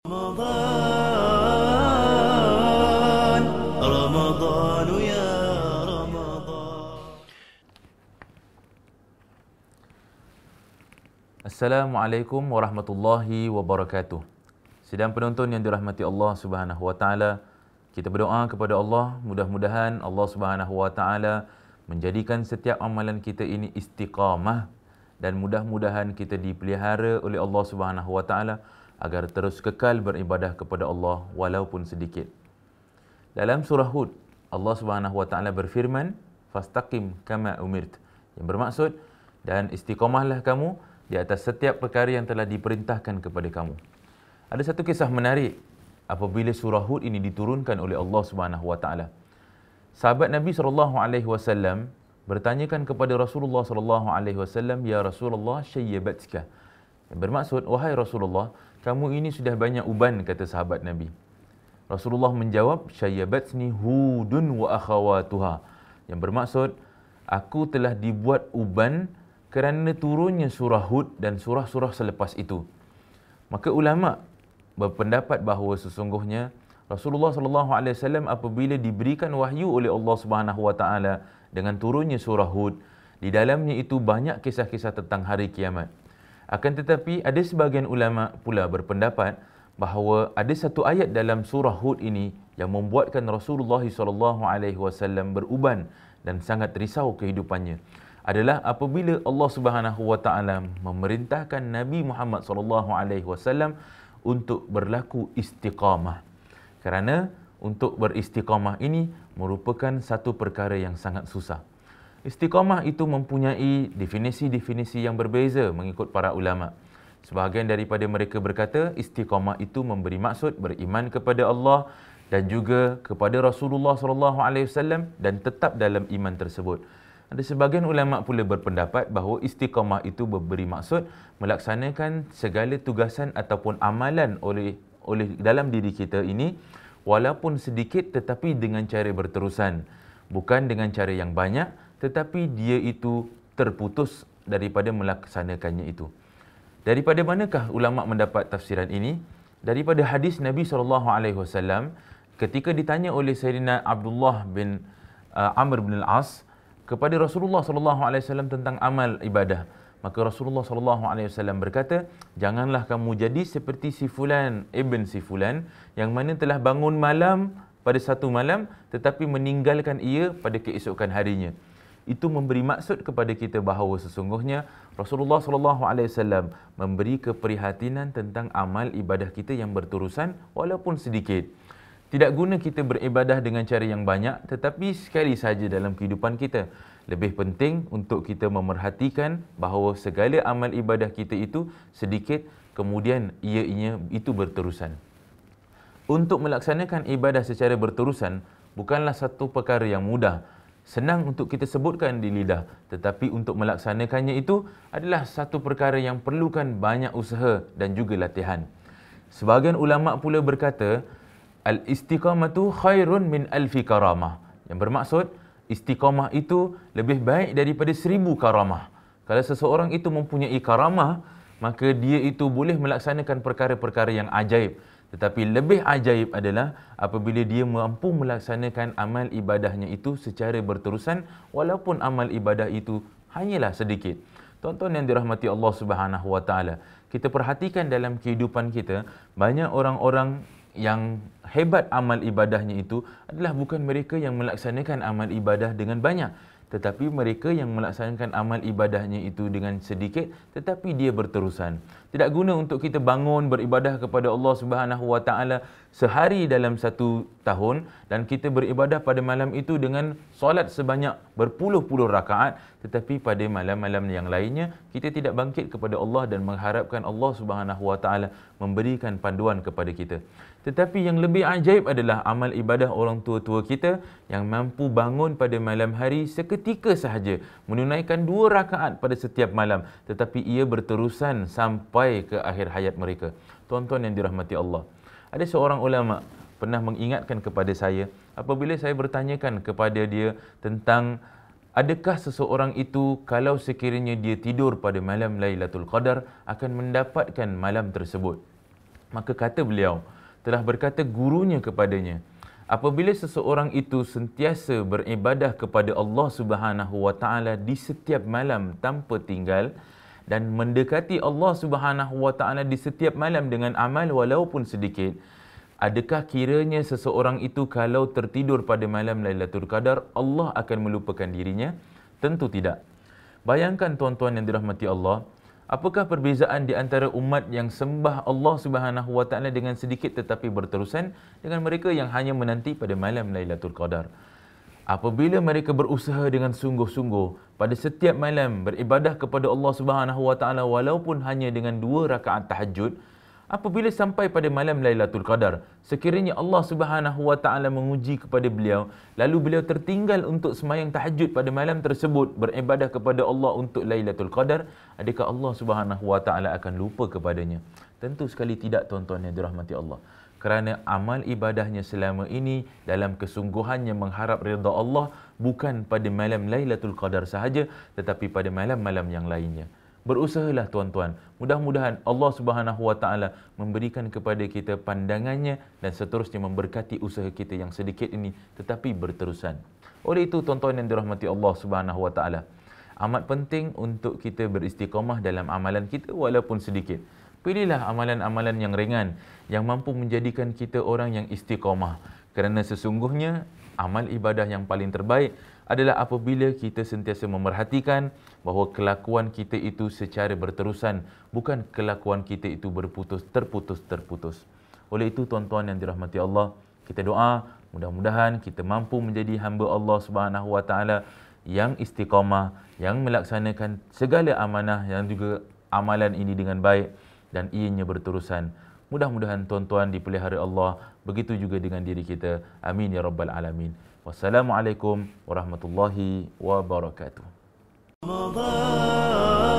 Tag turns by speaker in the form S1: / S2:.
S1: رمضان رمضان يا رمضان.
S2: Assalamualaikum warahmatullahi wabarakatuh. Sidang penonton yang dirahmati Allah Subhanahu wa taala, kita berdoa kepada Allah, mudah-mudahan Allah Subhanahu wa taala menjadikan setiap amalan kita ini istiqamah dan mudah-mudahan kita dipelihara oleh Allah Subhanahu wa taala agar terus kekal beribadah kepada Allah walaupun sedikit. Dalam surah Hud, Allah Subhanahu wa taala berfirman, "Fastaqim kama umirt." Yang bermaksud, dan istiqamahlah kamu di atas setiap perkara yang telah diperintahkan kepada kamu. Ada satu kisah menarik apabila surah Hud ini diturunkan oleh Allah Subhanahu wa taala. Sahabat Nabi SAW bertanyakan kepada Rasulullah SAW, "Ya Rasulullah, syayyabatka." Yang bermaksud, "Wahai Rasulullah, kamu ini sudah banyak uban," kata sahabat Nabi. Rasulullah menjawab, "Syayyabatni Hudun wa akhawatuha." Yang bermaksud, aku telah dibuat uban kerana turunnya surah Hud dan surah-surah selepas itu. Maka ulama berpendapat bahawa sesungguhnya Rasulullah SAW apabila diberikan wahyu oleh Allah Subhanahu wa taala dengan turunnya surah Hud, di dalamnya itu banyak kisah-kisah tentang hari kiamat. Akan tetapi ada sebahagian ulama pula berpendapat bahawa ada satu ayat dalam surah Hud ini yang membuatkan Rasulullah SAW beruban dan sangat risau kehidupannya. Adalah apabila Allah Subhanahu wa taala memerintahkan Nabi Muhammad sallallahu alaihi wasallam untuk berlaku istiqamah. Kerana untuk beristiqamah ini merupakan satu perkara yang sangat susah. Istiqamah itu mempunyai definisi-definisi yang berbeza mengikut para ulama. Sebahagian daripada mereka berkata istiqamah itu memberi maksud beriman kepada Allah dan juga kepada Rasulullah sallallahu alaihi wasallam dan tetap dalam iman tersebut. Ada sebahagian ulama pula berpendapat bahawa istiqamah itu memberi maksud melaksanakan segala tugasan ataupun amalan oleh dalam diri kita ini walaupun sedikit tetapi dengan cara berterusan. Bukan dengan cara yang banyak tetapi dia itu terputus daripada melaksanakannya itu. Daripada manakah ulama mendapat tafsiran ini? Daripada hadis Nabi SAW ketika ditanya oleh Sayyidina Abdullah bin Amr bin Al-As kepada Rasulullah SAW tentang amal ibadah. Maka Rasulullah SAW berkata, "Janganlah kamu jadi seperti si fulan ibn si fulan yang mana telah bangun malam pada satu malam tetapi meninggalkan ia pada keesokan harinya." Itu memberi maksud kepada kita bahawa sesungguhnya Rasulullah SAW memberi keprihatinan tentang amal ibadah kita yang berterusan walaupun sedikit. Tidak guna kita beribadah dengan cara yang banyak tetapi sekali saja dalam kehidupan kita. Lebih penting untuk kita memerhatikan bahawa segala amal ibadah kita itu sedikit kemudian ianya itu berterusan. Untuk melaksanakan ibadah secara berterusan bukanlah satu perkara yang mudah. Senang untuk kita sebutkan di lidah, tetapi untuk melaksanakannya itu adalah satu perkara yang perlukan banyak usaha dan juga latihan. Sebahagian ulama pula berkata, al-istiqamatu khairun min alfi karamah. Yang bermaksud, istiqamah itu lebih baik daripada 1000 karamah. Kalau seseorang itu mempunyai karamah, maka dia itu boleh melaksanakan perkara-perkara yang ajaib. Tetapi lebih ajaib adalah apabila dia mampu melaksanakan amal ibadahnya itu secara berterusan walaupun amal ibadah itu hanyalah sedikit. Tuan-tuan yang dirahmati Allah Subhanahu wa taala, kita perhatikan dalam kehidupan kita, banyak orang-orang yang hebat amal ibadahnya itu adalah bukan mereka yang melaksanakan amal ibadah dengan banyak, tetapi mereka yang melaksanakan amal ibadahnya itu dengan sedikit tetapi dia berterusan. Tidak guna untuk kita bangun beribadah kepada Allah Subhanahu wa taala sehari dalam satu tahun dan kita beribadah pada malam itu dengan solat sebanyak berpuluh-puluh rakaat tetapi pada malam-malam yang lainnya kita tidak bangkit kepada Allah dan mengharapkan Allah Subhanahu wa taala memberikan panduan kepada kita. Tetapi yang lebih ajaib adalah amal ibadah orang tua-tua kita yang mampu bangun pada malam hari seketika sahaja menunaikan 2 rakaat pada setiap malam tetapi ia berterusan sampai ke akhir hayat mereka. Tuan-tuan yang dirahmati Allah, ada seorang ulama pernah mengingatkan kepada saya apabila saya bertanyakan kepada dia tentang adakah seseorang itu kalau sekiranya dia tidur pada malam Lailatul Qadar akan mendapatkan malam tersebut. Maka kata beliau, telah berkata gurunya kepadanya, apabila seseorang itu sentiasa beribadah kepada Allah Subhanahu wa taala di setiap malam tanpa tinggal dan mendekati Allah Subhanahu wa taala di setiap malam dengan amal walaupun sedikit, adakah kiranya seseorang itu kalau tertidur pada malam Lailatul Qadar Allah akan melupakan dirinya? Tentu tidak. Bayangkan tuan-tuan yang dirahmati Allah, apakah perbezaan di antara umat yang sembah Allah Subhanahu wa taala dengan sedikit tetapi berterusan dengan mereka yang hanya menanti pada malam Lailatul Qadar? Apabila mereka berusaha dengan sungguh-sungguh pada setiap malam beribadah kepada Allah Subhanahu wa taala walaupun hanya dengan 2 rakaat tahajud, apabila sampai pada malam Lailatul Qadar, sekiranya Allah Subhanahu wa taala menguji kepada beliau, lalu beliau tertinggal untuk sembahyang tahajud pada malam tersebut, beribadah kepada Allah untuk Lailatul Qadar, adakah Allah Subhanahu wa taala akan lupa kepadanya? Tentu sekali tidak, tuan-tuan yang dirahmati Allah. Kerana amal ibadahnya selama ini dalam kesungguhannya mengharap redha Allah bukan pada malam Lailatul Qadar sahaja, tetapi pada malam-malam yang lainnya. Berusahalah tuan-tuan. Mudah-mudahan Allah Subhanahu wa taala memberikan kepada kita pandangannya dan seterusnya memberkati usaha kita yang sedikit ini tetapi berterusan. Oleh itu tuan-tuan yang dirahmati Allah Subhanahu wa taala, amat penting untuk kita beristiqamah dalam amalan kita walaupun sedikit. Pilihlah amalan-amalan yang ringan yang mampu menjadikan kita orang yang istiqamah. Kerana sesungguhnya amal ibadah yang paling terbaik adalah apabila kita sentiasa memerhatikan bahawa kelakuan kita itu secara berterusan, bukan kelakuan kita itu terputus. Oleh itu tuan-tuan yang dirahmati Allah, kita doa mudah-mudahan kita mampu menjadi hamba Allah Subhanahu wa taala yang istiqamah, yang melaksanakan segala amanah yang juga amalan ini dengan baik dan ianya berterusan. Mudah-mudahan tuan-tuan dipelihara Allah, begitu juga dengan diri kita. Amin ya rabbal alamin. Wassalamualaikum warahmatullahi wabarakatuh.
S1: رمضان